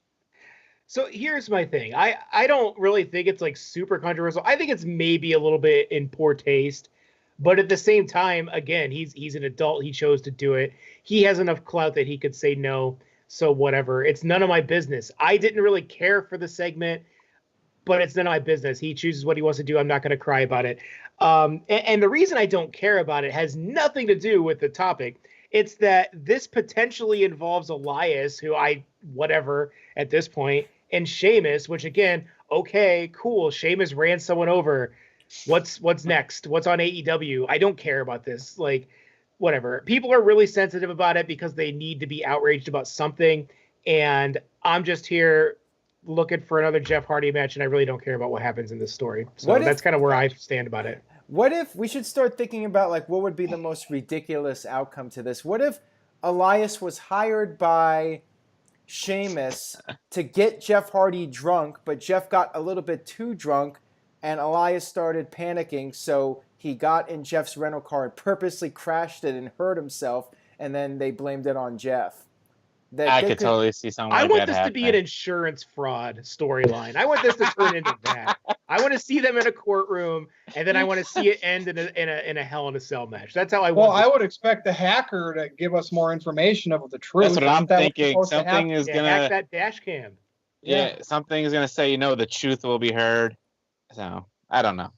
So here's my thing. I don't really think it's like super controversial. I think it's maybe a little bit in poor taste. But at the same time, again, he's an adult. He chose to do it. He has enough clout that he could say no. So whatever. It's none of my business. I didn't really care for the segment, but it's none of my business. He chooses what he wants to do. I'm not going to cry about it. And the reason I don't care about it has nothing to do with the topic. It's that this potentially involves Elias, who whatever at this point, and Sheamus, which again, okay, cool. Sheamus ran someone over. What's next? What's on AEW? I don't care about this. Like, whatever. People are really sensitive about it because they need to be outraged about something. And I'm just here looking for another Jeff Hardy match, and I really don't care about what happens in this story. So that's kind of where I stand about it. What if we should start thinking about, like, what would be the most ridiculous outcome to this? What if Elias was hired by Sheamus to get Jeff Hardy drunk, but Jeff got a little bit too drunk, and Elias started panicking, so he got in Jeff's rental car and purposely crashed it and hurt himself, and then they blamed it on Jeff. I could totally see something I like want that this to be an insurance fraud storyline. I want this to turn into that. I want to see them in a courtroom, and then I want to see it end in a Hell in a Cell match. That's how I want. Well, I would expect the hacker to give us more information of the truth. That's what I'm thinking. Something is gonna hack that dash cam. Yeah, something is gonna say, the truth will be heard. So I don't know.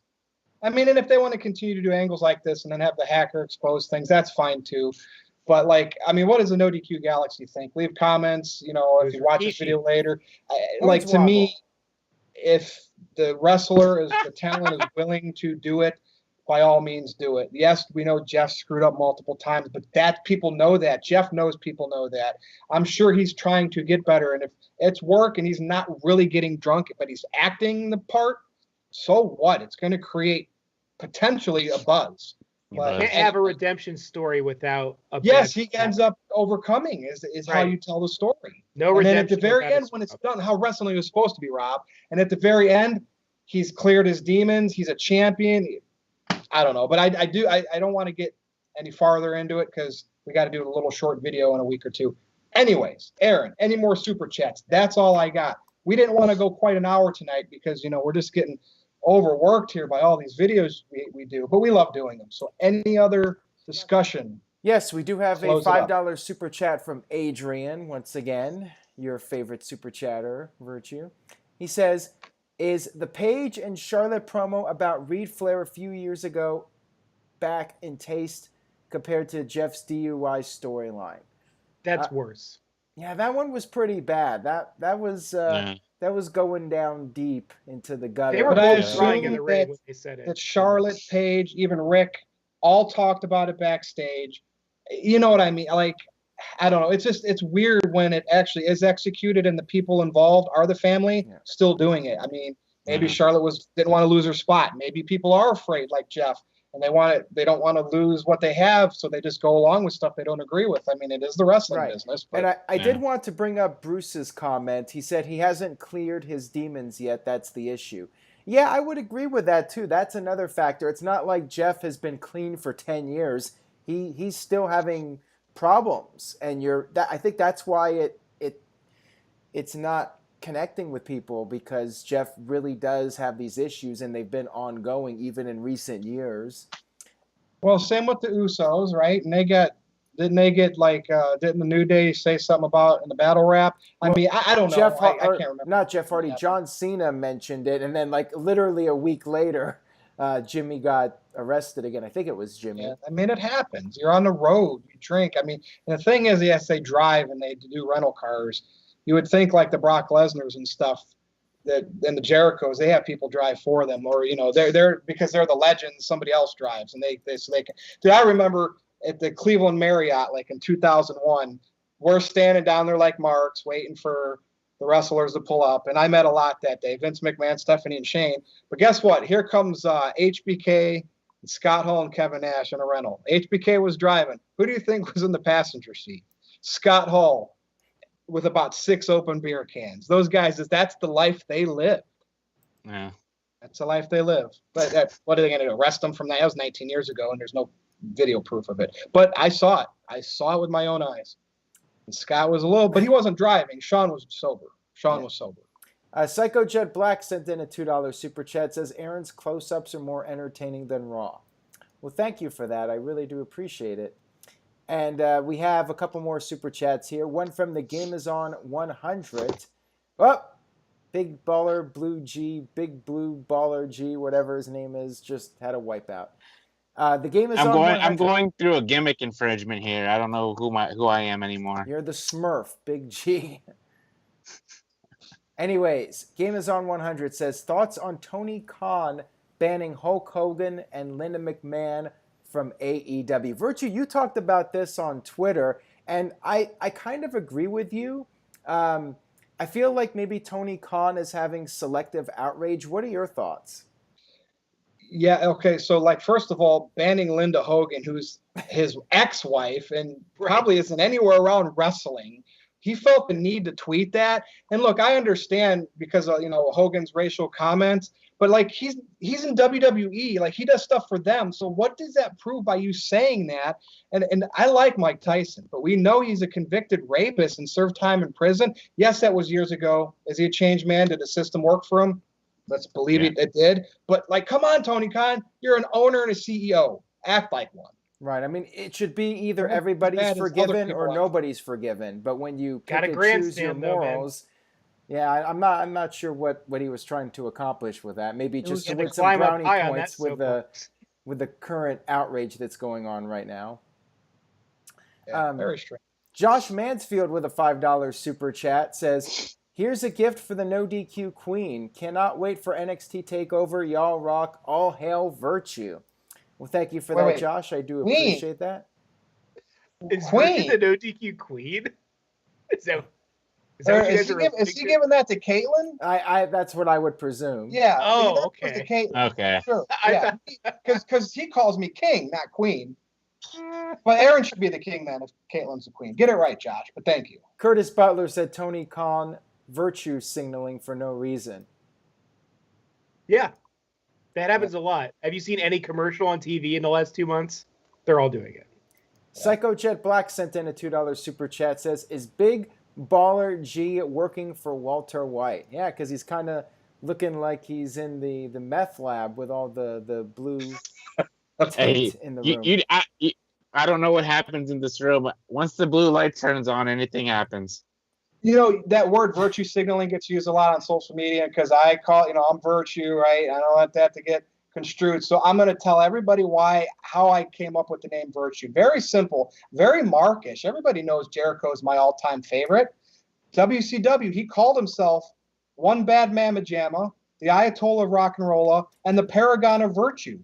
I mean, and if they want to continue to do angles like this and then have the hacker expose things, that's fine too. But what does the NoDQ Galaxy think? Leave comments, if you watch this video later. To me, if the wrestler the talent is willing to do it, by all means do it. Yes, we know Jeff screwed up multiple times, but people know that. Jeff knows people know that. I'm sure he's trying to get better. And if it's work and he's not really getting drunk, but he's acting the part, so what? It's going to create potentially a buzz. But can't have a redemption story without a he ends up overcoming is right. How you tell the story. No redemption. And then at the very end, when it's done, how wrestling is supposed to be, Rob. And at the very end, he's cleared his demons. He's a champion. I don't know, but I don't want to get any farther into it because we got to do a little short video in a week or two. Anyways, Aaron, any more super chats? That's all I got. We didn't want to go quite an hour tonight because we're just getting overworked here by all these videos we do, but we love doing them. So any other discussion? Yes, we do have a $5 super chat from Adrian. Once again, your favorite super chatter, Virtue. He says, is the Paige and Charlotte promo about Reed Flair a few years ago back in taste compared to Jeff's DUI storyline? That's worse. Yeah, that one was pretty bad. That was going down deep into the gutter. They were both crying in the ring when they said it. That Charlotte, Paige, even Rick, all talked about it backstage. You know what I mean? I don't know. It's weird when it actually is executed and the people involved are the family still doing it. I mean, maybe Charlotte didn't want to lose her spot. Maybe people are afraid, like Jeff, and they don't want to lose what they have, so they just go along with stuff they don't agree with. I mean, it is the wrestling business. But, and I did want to bring up Bruce's comment. He said he hasn't cleared his demons yet. That's the issue. Yeah, I would agree with that too. That's another factor. It's not like Jeff has been clean for 10 years. He's still having problems, and I think that's why it's not connecting with people, because Jeff really does have these issues and they've been ongoing even in recent years. Well, same with the Usos, right? And didn't the New Day say something about in the battle rap? I mean, I don't know. I can't remember. Not Jeff Hardy. John Cena mentioned it, and then literally a week later, Jimmy got arrested again. I think it was Jimmy. Yeah, I mean, it happens. You're on the road. You drink. I mean, and the thing is, yes, they drive and they do rental cars. You would think like the Brock Lesnar's and stuff, and the Jerichos, they have people drive for them, or they're because they're the legends. Somebody else drives, and they can. Dude, I remember at the Cleveland Marriott, in 2001, we're standing down there like marks, waiting for the wrestlers to pull up, and I met a lot that day. Vince McMahon, Stephanie, and Shane. But guess what? Here comes HBK, and Scott Hall, and Kevin Nash in a rental. HBK was driving. Who do you think was in the passenger seat? Scott Hall, with about 6 open beer cans. Those guys, that's the life they live. Yeah. That's the life they live. But what are they going to do? Arrest them from that? That was 19 years ago, and there's no video proof of it. But I saw it. I saw it with my own eyes. And Scott was but he wasn't driving. Sean was sober. Was sober. Psycho Jet Black sent in a $2 super chat. Says Aaron's close-ups are more entertaining than Raw. Well, thank you for that. I really do appreciate it. And we have a couple more super chats here. One from the Game Is On 100. Oh, Big Baller Blue G, Big Blue Baller G, whatever his name is, just had a wipeout. The Game Is On 100. I'm going through a gimmick infringement here. I don't know who I am anymore. You're the Smurf, Big G. Anyways, Game Is On 100 says, thoughts on Tony Khan banning Hulk Hogan and Linda McMahon from AEW. Virtue, you talked about this on Twitter, and I kind of agree with you. I feel like maybe Tony Khan is having selective outrage. What are your thoughts? Yeah, okay. So, first of all, banning Linda Hogan, who's his ex-wife and probably isn't anywhere around wrestling, he felt the need to tweet that. And look, I understand because of, Hogan's racial comments, but like he's in WWE, like he does stuff for them. So what does that prove by you saying that? And I like Mike Tyson, but we know he's a convicted rapist and served time in prison. Yes, that was years ago. Is he a changed man? Did the system work for him? Let's believe it did. But like, come on, Tony Khan, you're an owner and a CEO. Act like one. Right. I mean, it should be either everybody's forgiven or nobody's forgiven. But when you pick and choose your morals, I'm not sure what he was trying to accomplish with that. Maybe just to win some brownie points with the current outrage that's going on right now. Yeah, very strange. Josh Mansfield with a $5 super chat says, "Here's a gift for the No DQ Queen. Cannot wait for NXT TakeOver. Y'all rock. All hail Virtue." Well, thank you for that, Josh. I do appreciate that. Is Virtue the No DQ Queen? Is he giving that to Caitlyn? I that's what I would presume. Yeah. Oh, okay. Okay. Sure. Yeah. Because he calls me king, not queen. But Aaron should be the king then if Caitlyn's the queen. Get it right, Josh. But thank you. Curtis Butler said Tony Khan virtue signaling for no reason. Yeah. That happens a lot. Have you seen any commercial on TV in the last 2 months? They're all doing it. Psycho Jet Black sent in a $2 super chat. Says, "Is Big Baller G working for Walter White?" Yeah, because he's kind of looking like he's in the meth lab with all the blue tape in the room. I don't know what happens in this room. Once the blue light turns on, anything happens. That word virtue signaling gets used a lot on social media because I call, I'm virtue, right? I don't want that to get construed. So I'm going to tell everybody how I came up with the name Virtue. Very simple, very Markish. Everybody knows Jericho is my all-time favorite. WCW, he called himself One Bad Mamma Jamma, the Ayatollah of Rock and Rolla, and the Paragon of Virtue.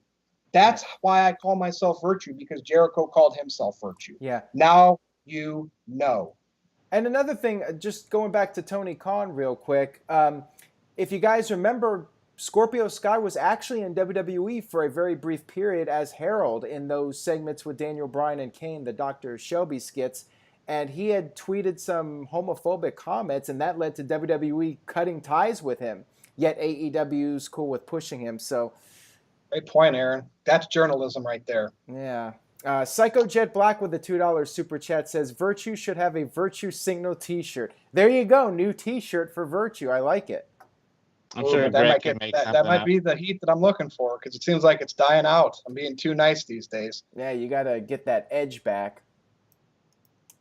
That's why I call myself Virtue, because Jericho called himself Virtue. Yeah. Now you know. And another thing, just going back to Tony Khan real quick, if you guys remember, Scorpio Sky was actually in WWE for a very brief period as Harold in those segments with Daniel Bryan and Kane, the Dr. Shelby skits, and he had tweeted some homophobic comments, and that led to WWE cutting ties with him, yet AEW's cool with pushing him, so... Great point, Aaron. That's journalism right there. Yeah. Psycho Jet Black with the $2 super chat says, "Virtue should have a Virtue Signal t-shirt." There you go. New t-shirt for Virtue. I like it. I'm sure that might be the heat that I'm looking for because it seems like it's dying out. I'm being too nice these days. Yeah, you got to get that edge back.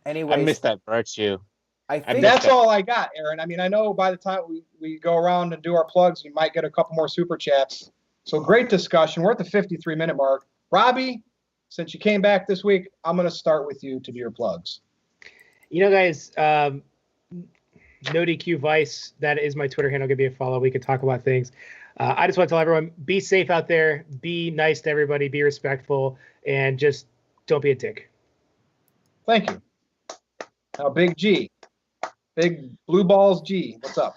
Anyway, I miss that Virtue. I think that's all I got, Aaron. I mean, I know by the time we go around and do our plugs, we might get a couple more super chats. So great discussion. We're at the 53-minute mark. Robbie, since you came back this week, I'm going to start with you to do your plugs. Guys, NoDQ Vice, that is my Twitter handle. Give me a follow. We can talk about things. I just want to tell everyone, be safe out there. Be nice to everybody. Be respectful. And just don't be a dick. Thank you. Now, Big G. Big Blue Balls G. What's up?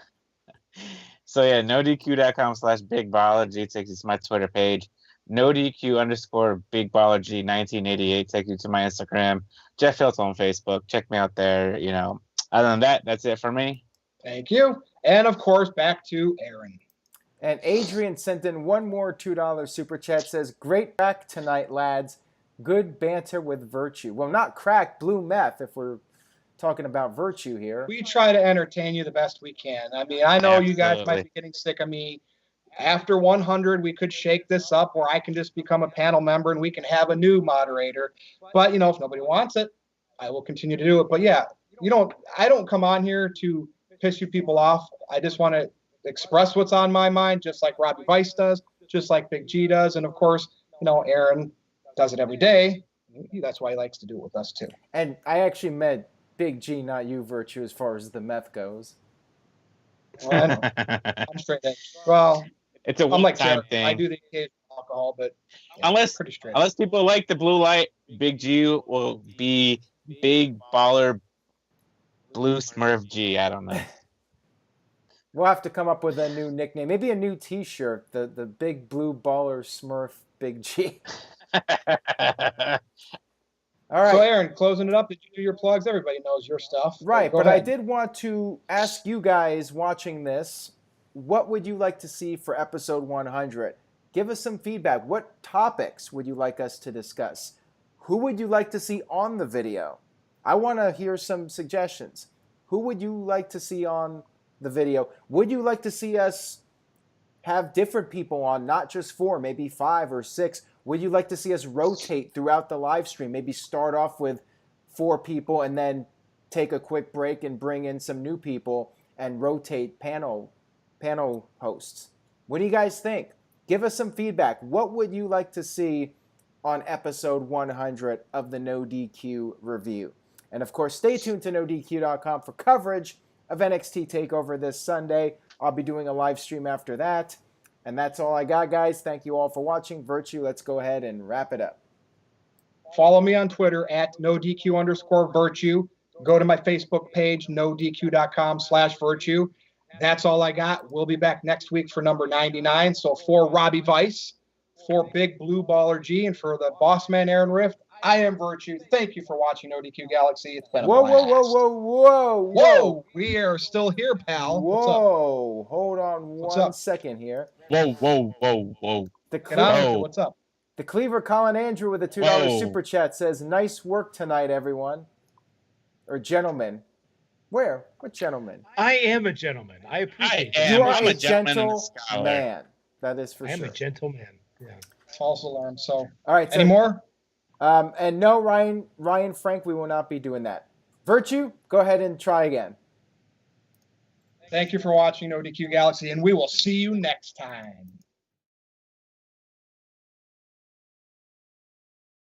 So, yeah, NoDQ.com/BigBallerG takes you to my Twitter page. NoDQ_BigBallerG1988 takes you to my Instagram. Jeff Hiltz on Facebook. Check me out there. Other than that, that's it for me. Thank you. And, of course, back to Aaron. And Adrian sent in one more $2 super chat. Says, "Great crack tonight, lads. Good banter with Virtue." Well, not crack, blue meth, if we're talking about Virtue here. We try to entertain you the best we can. I mean, I know you guys might be getting sick of me. After 100, we could shake this up where I can just become a panel member and we can have a new moderator. But, if nobody wants it, I will continue to do it. But, yeah, I don't come on here to piss you people off. I just want to express what's on my mind, just like Robbie Vice does, just like Big G does. And, of course, Aaron does it every day. That's why he likes to do it with us, too. And I actually met Big G, not you, Virtue, as far as the meth goes. Well, I know. I'm straight edge. Well, it's a one-time thing. I do the occasional alcohol, but pretty straight. Unless people like the blue light, Big G will be Big Baller Blue Smurf G. I don't know. We'll have to come up with a new nickname. Maybe a new t-shirt. The Big Blue Baller Smurf Big G. All right. So, Aaron, closing it up, did you do your plugs? Everybody knows your stuff. Right, Go but ahead. I did want to ask you guys watching this, what would you like to see for episode 100? Give us some feedback. What topics would you like us to discuss? Who would you like to see on the video? I want to hear some suggestions. Who would you like to see on the video? Would you like to see us have different people on, not just 4, maybe 5 or 6? Would you like to see us rotate throughout the live stream? Maybe start off with 4 people and then take a quick break and bring in some new people and rotate panel hosts. What do you guys think? Give us some feedback. What would you like to see on episode 100 of the NoDQ review? And of course, stay tuned to NoDQ.com for coverage of NXT TakeOver this Sunday. I'll be doing a live stream after that. And that's all I got, guys. Thank you all for watching. Virtue, let's go ahead and wrap it up. Follow me on Twitter at NoDQ_Virtue. Go to my Facebook page, NoDQ.com/Virtue. That's all I got. We'll be back next week for number 99. So for Robbie Vice, for Big Blue Baller G, and for the boss man Aaron Rift, I am Virtue. Thank you for watching NoDQ Galaxy. It's been a blast. Whoa! We are still here, pal. What's up? Whoa! Hold on one second here. Whoa. What's up? The Cleaver Colin Andrew with a $2 super chat says, "Nice work tonight, everyone." Or gentlemen. Where? What gentleman? I am a gentleman. I appreciate it. You are I'm a a gentleman and a gentle scholar. man. That is for I am sure. a gentleman. Yeah. False alarm. So, All right. any more? And no, Ryan Frank, we will not be doing that. Virtue, go ahead and try again. Thank you for watching NoDQ Galaxy, and we will see you next time.